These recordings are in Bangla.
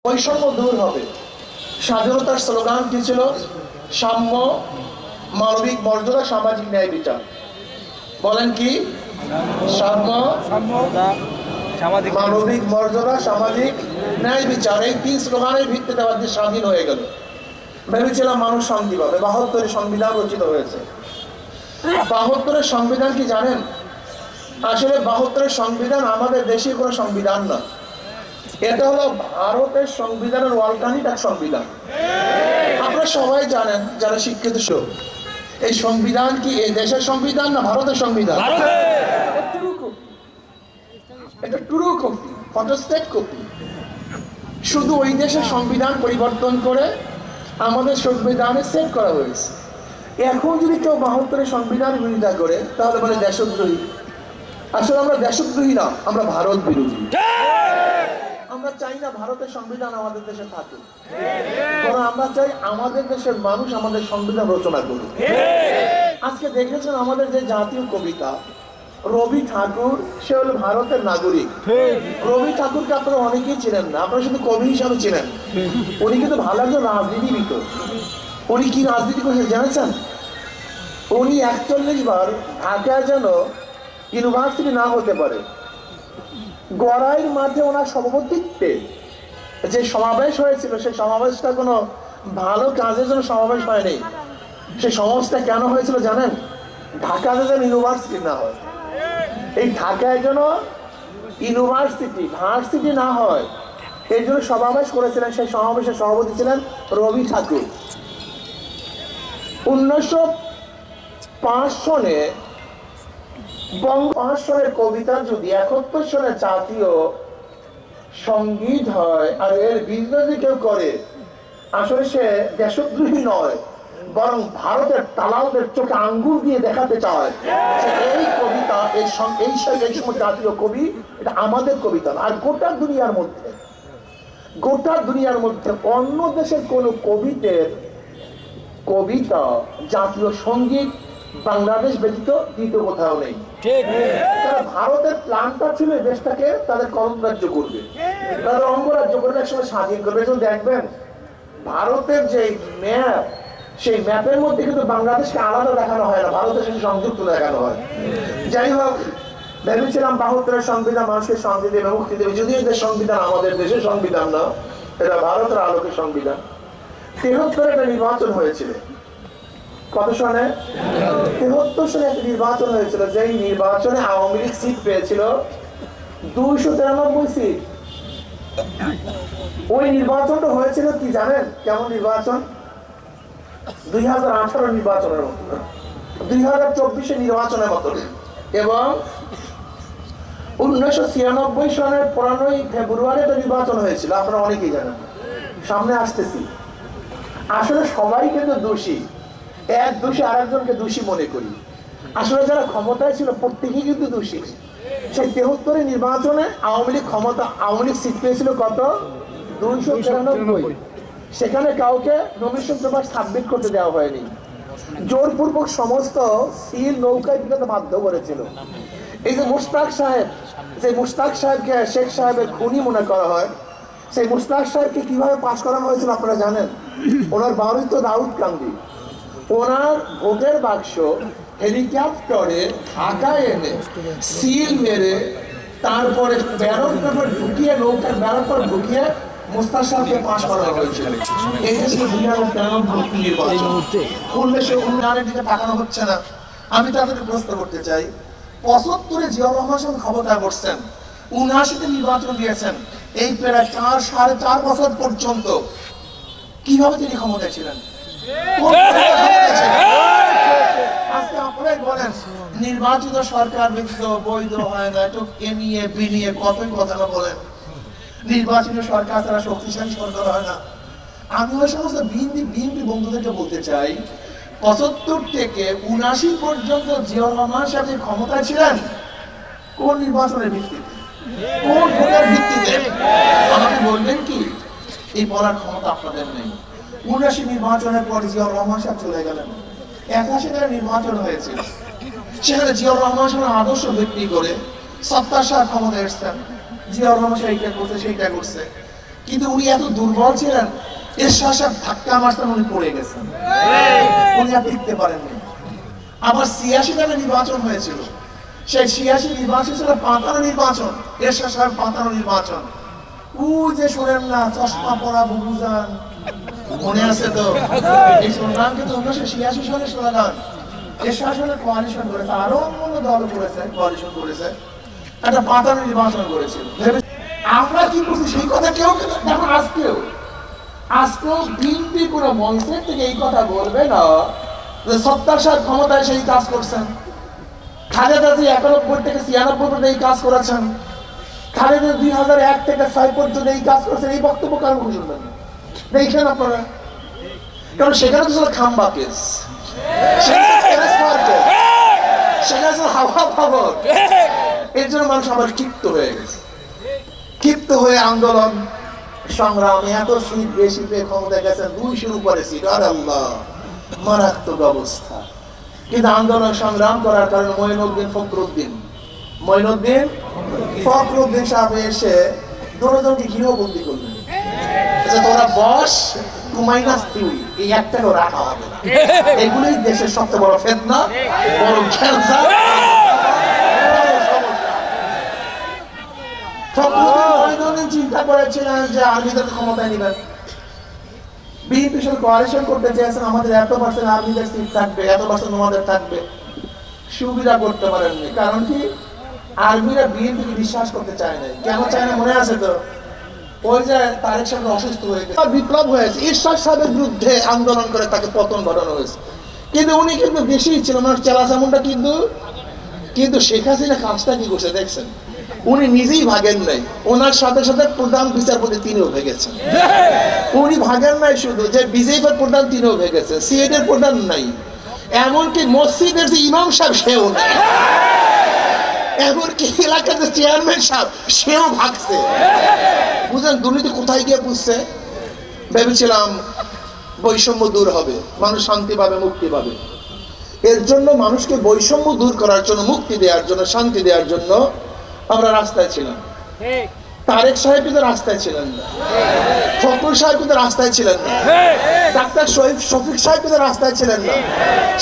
বৈষম্য দূর হবে। স্বাধীনতার স্লোগান কি ছিল? সাম্য, মানবিক মর্যাদা, সামাজিক ন্যায় বিচার। বলেন কি? সাম্য, মানবিক মর্যাদা, সামাজিক ন্যায় বিচার। এই তিন স্লোগানের ভিত্তিতে আমাদের স্বাধীন হয়ে গেল। ভেবেছিলাম মানুষ শান্তি পাবে। ৭২ সংবিধান রচিত হয়েছে। ৭২ সংবিধান কি জানেন? আসলে ৭২ সংবিধান আমাদের দেশের কোনো সংবিধান না, এটা হলো ভারতের সংবিধানের অল্টারনেট এক সংবিধান। আপনারা সবাই জানেন যারা শিক্ষিত, এই সংবিধান কি এই দেশের সংবিধান না ভারতের সংবিধান? এটা ট্রু কপি, ফটোস্টেট কপি। শুধু ওই দেশের সংবিধান পরিবর্তন করে আমাদের সংবিধানে সেট করা হয়েছে। এখন যদি কেউ ৭২ সংবিধান বিরোধিতা করে তাহলে বলে দেশদ্রোহী। আসলে আমরা দেশদ্রোহী না, আমরা ভারত বিরোধী। আমরা চাই না ভারতের সংবিধান আমাদের দেশে থাকুক, কারণ আমরা চাই আমাদের দেশের মানুষ আমাদের সংবিধান রচনা করুক। আজকে দেখেছেন আমাদের যে জাতীয় কবিতা রবি ঠাকুর, সে হলো ভারতের নাগরিক। রবি ঠাকুরকে আপনারা অনেকেই ছিলেন না, আপনারা শুধু কবি হিসাবে ছিলেন। উনি কিন্তু ভালো একজন রাজনীতিবিদ। উনি কি রাজনীতি করেছেন জানেছেন? উনি ৪১ বার ঢাকায় যেন ইউনিভার্সিটি না হতে পারে, গড়াইয়ের মাঠে ওনার সভাপতিত্বে যে সমাবেশ হয়েছিল, সেই সমাবেশটা কোনো ভালো কাজের জন্য সমাবেশ হয়নি। সেই সমাবেশটা কেন হয়েছিল জানেন? ঢাকাতে যেন ইউনিভার্সিটি না হয়, এই ঢাকায় যেন ভার্সিটি না হয়, এই জন্য সমাবেশ করেছিলেন। সেই সমাবেশের সভাপতি ছিলেন রবি ঠাকুর। ১৯০৫ সনে বঙ্গের কবিতা যদি ৭১ সনের জাতীয় সঙ্গীত হয় আর এর বিরোধী কেউ করে, আসলে সে দেশদ্রোহী নয়, বরং ভারতের দালালদের চোখে আঙ্গুল দিয়ে দেখাতে চায় এই কবিতা, এই সময় জাতীয় কবি, এটা আমাদের কবিতা। আর গোটা দুনিয়ার মধ্যে অন্য দেশের কোন কবিতা জাতীয় সঙ্গীত বাংলাদেশ ব্যতীত দ্বিতীয় কোথাও নেই। ভারতের প্ল্যানটা ছিল দেশটাকে তাদের কলম রাজ্য করবে, তাদের অঙ্গরাজ্য করবে, একসময় স্বাধীন করবে। এখন দেখবেন ভারতের যে ম্যাপ, সেই ম্যাপের মধ্যে কিন্তু বাংলাদেশকে আলাদা দেখানো হয় না, ভারতের সাথে সংযুক্ত দেখানো হয়। যাই হোক, ভেবেছিলাম ৭২ সংবিধান মানুষকে শান্তি দেবে, মুক্তি দেবে। যদিও এদের সংবিধান আমাদের দেশের সংবিধান না, এটা ভারতের আলোকের সংবিধান। ৭৩ একটা নির্বাচন হয়েছিল। কত সনে? ৭৩ সনে একটা নির্বাচন হয়েছিল, যেই নির্বাচনে আওয়ামী লীগ সিট পেয়েছিল ২৯৩ সিট। ওই নির্বাচনটা হয়েছিল কি জানেন? কেমন নির্বাচন? ২০১৮ নির্বাচনের মতো, ২০২৪ নির্বাচনের মতো। এবং ১৯৯৬ সনের ১৫ ফেব্রুয়ারি একটা নির্বাচন হয়েছিল, আপনারা অনেকেই জানেন। সামনে আসতেছি। আসলে সবাই কিন্তু দোষী, এক দোষী আরেকজনকে দোষী মনে করি। আসলে যারা ক্ষমতায় ছিল প্রত্যেকেই কিন্তু দোষী। সেই ৭৩ নির্বাচনে আওয়ামী লীগ সিট পেয়েছিল কত? ২৯৩। সেখানে কাউকে নমিনেশন পেপার সাবমিট করতে দেওয়া হয়নি, জোরপূর্বক সমস্ত সিল নৌকায় দিতে বাধ্য করেছিল। এই যে মুশতাক সাহেবকে শেখ সাহেবের খুনি মনে করা হয়, সেই মুশতাক সাহেবকে কিভাবে পাশ করানো হয়েছিল আপনারা জানেন? ওনার বাড়ি তো দাউদকান্দি, ওনার ভোটের বাক্স হেলিকপ্টারে ঢাকায় এনে সিল মেরে তারপরে ব্যালট পেপার ঢুকিয়ে, নৌকার ব্যালট পেপার ঢুকিয়ে মুশতাক সাহেবকে পাশ করানো হয়েছিল। এই দেশে উন্নয়নের দিকে তাকানো হচ্ছে না। আমি তাদেরকে প্রশ্ন করতে চাই, ৭৫ জিয়াউর রহমান ক্ষমতায় বসছেন, ৭৯ নির্বাচন দিয়েছেন, এই প্রায় ৪.৫ বছর পর্যন্ত কিভাবে তিনি ক্ষমতায় ছিলেন? আজকে আপনারাই বলেন নির্বাচিত সরকার ব্যতীত বৈধ হয় না, একটু এ নিয়ে বি নিয়ে কতই কথা বলেন। নির্বাচিত সরকার ছাড়া শক্তিশালী সরকার হয় না। আমি ওই সমস্ত বিএনপি বন্ধুদেরকে বলতে চাই, ৭৫ থেকে ৭৯ পর্যন্ত জিয়াউর রহমান সাহেব ক্ষমতায় ছিলেন কোন নির্বাচনের ভিত্তিতে, কোন ভোটের ভিত্তিতে? আমাকে বলবেন কি? এই বলার ক্ষমতা আপনাদের নেই। ৭৯ নির্বাচনের পর জিয়াউর রহমান সাহেব চলে গেলেন। ৮১ নির্বাচন হয়েছিল, সেখানে জিয়াউর রহমান সাহেব আদর্শ ভিত্তি করে সত্তার সাহেব ক্ষমতায় এসছেন। জিয়াউর রহমান এইটা করছে সেইটা করছে, কিন্তু উনি এত দুর্বল ছিলেন, এরশাদ সাহেব ধাক্কা মারছেন, উনি পড়ে গেছেন, উনি আর টিকতে পারেননি। আবার ৮৬ সালে নির্বাচন হয়েছিল, সেই ৮৬ নির্বাচন ছিল পাতানো নির্বাচন, এরশাদ সাহেব পাতানো নির্বাচন। যে শোনেন না, চশমা পরা বুবুজান, মনে আছে তো? এই স্লোগান কিন্তু ১৯৮৬ সালের স্লোগান। এরশাদ সাহেব কোয়ালিশন করেছে, আরো অন্য দল করেছে, কোয়ালিশন করেছে, একটা পাতানো নির্বাচন করেছিল। আমরা কি করছি সেই কথা কেউ দেখো। আজকেও বিএনপি কোনো মঞ্চের থেকে এই কথা বলবে না যে ৭০ সাল ক্ষমতায় সেই কাজ করছেন, খালেদা জি ৯১ থেকে ৯৬ পর্যন্ত এই কাজ করেছেন, খালেদা ২০০১ থেকে ৬ পর্যন্ত এই কাজ করছেন। এই বক্তব্য কারণ শুনবেন দেখেন আপনারা, কারণ সেখানে তো ছিল খাম্বা কেস, সেখানে ছিল হাওয়া খবর। এর জন্য মানুষ আবার ক্ষিপ্ত হয়ে গেছে, ক্ষিপ্ত হয়ে আন্দোলন সংগ্রামে এত সিট বেশি পেয়ে ক্ষমতা গেছেন ২০০-র উপরে সিট। আর আল্লাহ, মারাত্মক অবস্থা। কিন্তু আন্দোলন সংগ্রাম করার কারণে মঈনুদ্দিন ফখরুদ্দিন সাহেব এসে দুজনকে গৃহবন্দী করলেন, তোরা বস, মাইনাস থিওরি, এই একটাও রাখা হবে না। এগুলোই দেশের সবচেয়ে বড় ফিতনা, বড় ক্যান্সার। চিন্তা করেছিলেন যে আর্মিদের ক্ষমতায় নেবেন, বিএনপির সাথে কোয়ালিশন করতে চেয়েছেন, আমাদের এত% আর্মিদের সিট থাকবে, এত% আমাদের থাকবে, সুবিধা করতে পারেননি। কারণ কি, আর্মিরা বিএনপিকে বিশ্বাস করতে চায় না। কেন চায় না মনে আছে তো? ওই যে তারেক সাহেব অসুস্থ হয়ে গেছে, বিপ্লব হয়েছে, এরশাদ সাহেবের বিরুদ্ধে আন্দোলন করে তাকে পতন ঘটানো হয়েছে। কিন্তু উনি কিন্তু বেশি ছিল না চেলাচামুন্ডা। কিন্তু শেখ হাসিনা কাজটা কি করছে দেখছেন? উনি নিজেই ভাগেন নাই, ওনার সাথে সাথে প্রধান বিচারপতি তিনিও ভেগেছেন। উনি ভাগেন নাই, শুধু যে বিজেপির প্রধান তিনিও ভেগেছেন, সিএটের প্রধান নাই, এমনকি মসজিদের যে ইমাম সাহেব সেও নাই, এমনকি এলাকার যে চেয়ারম্যান সাহেব সেও ভাগছে। বুঝলেন দুর্নীতি কোথায় গিয়ে বুঝছে? ভেবেছিলাম বৈষম্য দূর হবে, মানুষ শান্তি পাবে, মুক্তি পাবে। এর জন্য মানুষকে বৈষম্য দূর করার জন্য, মুক্তি দেওয়ার জন্য, শান্তি দেওয়ার জন্য আমরা রাস্তায় ছিলাম। তারেক সাহেব কিন্তু রাস্তায় ছিলেন না, ফখরুল সাহেব কিন্তু রাস্তায় ছিলেন না, ডাক্তার শফিক সাহেব কিন্তু রাস্তায় ছিলেন না,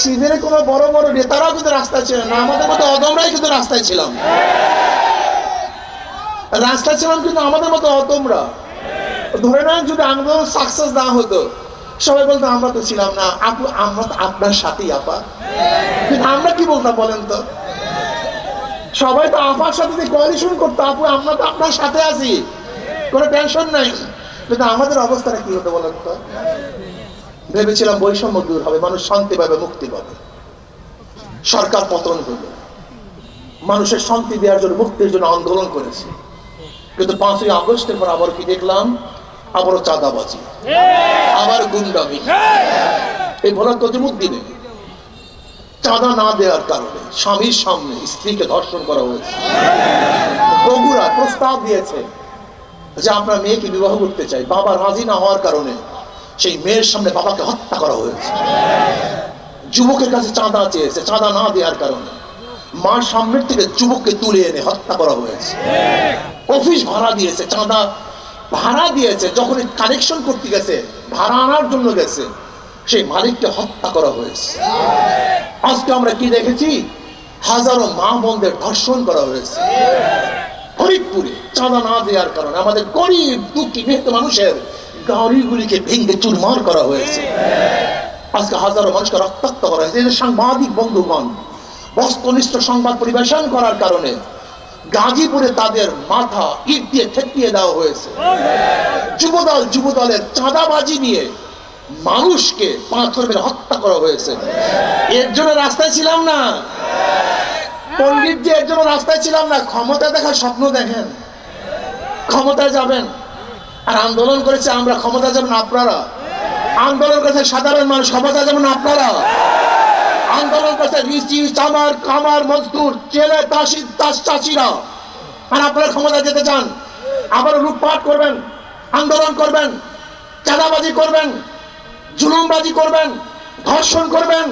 শিবিরের কোনো বড় বড় নেতারাও কিন্তু রাস্তায় ছিলেন না, আমাদের মতো অদমরাই কিন্তু রাস্তায় ছিলাম। কিন্তু আমাদের মতো অদমরা। ধরে নেন যদি আন্দোলন সাকসেস না হতো, সবাই বলতো আমরা তো ছিলাম না, আপু আমরা তো আপনার সাথেই আপা। কিন্তু আমরা কি বলতাম বলেন তো? সবাই তো আপার সাথে কোয়ালিশন করতো, আপু আমরা তো আপনার সাথে আছি, কোনো টেনশন নাই। কিন্তু আমাদের অবস্থাটা কি হতো বলেন তো? ভেবেছিলাম বৈষম্য দূর হবে, মানুষ শান্তি পাবে, মুক্তি পাবে। সরকার পতন হলো, মানুষের শান্তি দেওয়ার জন্য, মুক্তির জন্য আন্দোলন করেছে। কিন্তু ৫ই আগস্টের পর আবার কি দেখলাম? আবারও চাঁদাবাজি, আবার গুন্ডামি। এই ভোলা তজমুদ্দিনে চাঁদা না দেওয়ার কারণে স্বামীর সামনে স্ত্রীকে ধর্ষণ করা হয়েছে। বগুড়া প্রস্তাব দিয়েছে যে আমরা মেয়েকে বিবাহ করতে চাই, বাবা রাজি না হওয়ার কারণে সেই মেয়ের সামনে বাবাকে হত্যা করা হয়েছে। যুবকের কাছে চাঁদা চেয়েছে, চাঁদা না দেওয়ার কারণে মার সামনের থেকে যুবককে তুলে এনে হত্যা করা হয়েছে। অফিস ভাড়া দিয়েছে, চাঁদা ভাড়া দিয়েছে, যখন কানেকশন করতে গেছে, ভাড়া আনার জন্য গেছে, সেই মালিককে হত্যা করা হয়েছে। আজকে আমরা কি দেখেছি? হাজারো মা বোনদের ধর্ষণ করা হয়েছে ফরিদপুরে, চাঁদা না দেওয়ার কারণে। আমাদের গরিব দুঃখী মৃত মানুষের গাড়িগুলিকে ভেঙে চুরমার করা হয়েছে। আজকে হাজারো মানুষকে রক্তাক্ত করা হয়েছে। এই যে সাংবাদিক বন্ধুগণ বস্তুনিষ্ঠ সংবাদ পরিবেশন করার কারণে গাজীপুরে তাদের মাথা ইট দিয়ে ঠেকিয়ে দেওয়া হয়েছে। যুবদলের চাঁদাবাজি নিয়ে মানুষকে পাথর মেরে হত্যা করা হয়েছে। এর জন্য রাস্তায় ছিলাম না পণ্ডিতজি, এর জন্য রাস্তায় ছিলাম না। ক্ষমতা দেখার স্বপ্ন দেখেন, ক্ষমতায় যাবেন, আর আন্দোলন করেছে আমরা। ক্ষমতা যাবেন আপনারা, আন্দোলন করেছে সাধারণ মানুষ, ক্ষমতা যাবেন আপনারা। আন্দোলন করেছে রিচি, চামার, কামার, মজদুর, ছেলে, চাষিরা, আর আপনারা ক্ষমতা যেতে চান। আবার লুটপাট করবেন, আন্দোলন করবেন, চাঁদাবাজি করবেন, জুলুমবাজি করবেন, ধর্ষণ করবেন,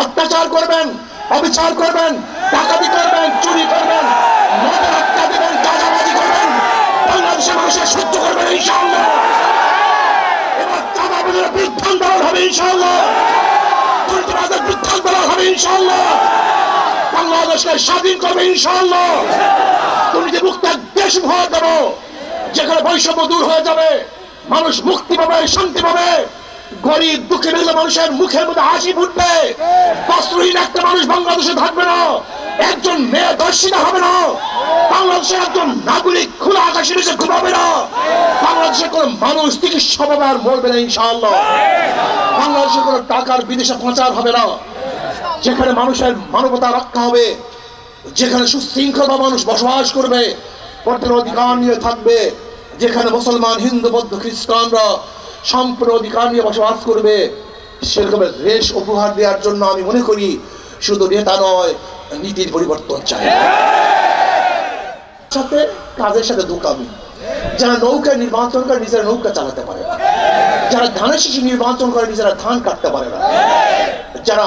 অত্যাচার করবেন, অবিচার করবেন, ডাকাতি করবেন, চুরি করবেন, মদের হত্যা দিবেন, চাঁদাবাজি করবেন। বাংলাদেশের মানুষের সহ্য করবে না ইনশাআল্লাহ। এবার চাঁদাবাজের বিরুদ্ধে আন্দোলন হবে ইনশাআল্লাহ, দুর্নীতিবাজের বিরুদ্ধে আন্দোলন হবে ইনশাআল্লাহ, বাংলাদেশকে স্বাধীন করবে ইনশাআল্লাহ। দুর্নীতি মুক্ত এক দেশ উপহার দেব, যেখানে বৈষম্য দূর হয়ে যাবে, মানুষ মুক্তি পাবে, শান্তি পাবে, গরিব দুঃখী মেঘলা মানুষের মুখের মধ্যে হাসি ফুটবে, বস্ত্রহীন একটা মানুষ বাংলাদেশে থাকবে না, একজন মেয়ে দর্শিতা হবে না, বাংলাদেশের একজন নাগরিক খোলা আকাশের নিচে ঘুমাবে না, বাংলাদেশের কোন মানুষ চিকিৎসাভাবে আর মরবে না ইনশাআল্লাহ, বাংলাদেশের কোন টাকার বিদেশে পাচার হবে না, যেখানে মানুষের মানবতা রক্ষা হবে, যেখানে সুশৃঙ্খল মানুষ বসবাস করবে, ভোটের অধিকার নিয়ে থাকবে, যেখানে মুসলমান, হিন্দু, বৌদ্ধ, খ্রিস্টানরা সম্পূর্ণ অধিকার নিয়ে বসবাস করবে, সেরকমের দেশ উপহার দেওয়ার জন্য আমি মনে করি শুধু নেতা নয়, নীতির পরিবর্তন চাই। সাথে কাজের সাথে দোকামি, যারা নৌকায় নির্বাচন করে নিজেরা নৌকা চালাতে পারে না, যারা ধানের শীষে নির্বাচন করে নিজেরা ধান কাটতে পারে না, যারা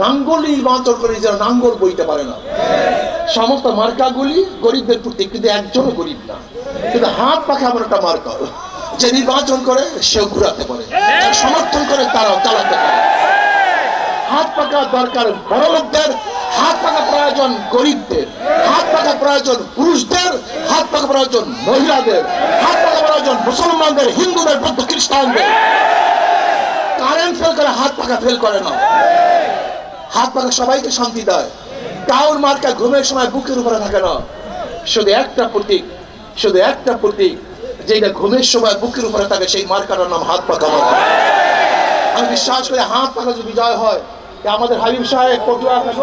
নাঙ্গল নির্বাচন করে নিজেরা নাঙ্গল বইতে পারে না, সমস্ত মার্কাগুলি গরিবদের প্রতি, কিন্তু একজনও গরিব না, কিন্তু হাত পাখা এমন একটা মার্কা যে নির্বাচন করে সেও ঘুরাতে পারে, যারা সমর্থন করে তারাও চালাতে পারে। হাত পাকা দরকার বড় লোকদের, হাত পাকা প্রয়োজন গরিবদের, হাত পাকা প্রয়োজন পুরুষদের, হাত পাকা প্রয়োজন মহিলাদের, হাত পাকা প্রয়োজন মুসলমানদের, হিন্দুদের, বৌদ্ধ, খ্রিস্টানদের। কারেন্ট ফেল করে, হাত পাকা ফেল করে না। হাত পাকা সবাইকে শান্তি দেয়, কাউর মার্কা ঘুমের সময় বুকের উপরে থাকে না, শুধু একটা প্রতীক, শুধু একটা প্রতীক, যেটা ঘুমের সময় বুকের উপরে থাকে, সেই মার্কাটার নাম হাত পাকা মার্কা। আমি বিশ্বাস করি হাত পাকা যদি বিজয় হয়, আমাদের হাবিব সাহেব পটুয়া আমাদের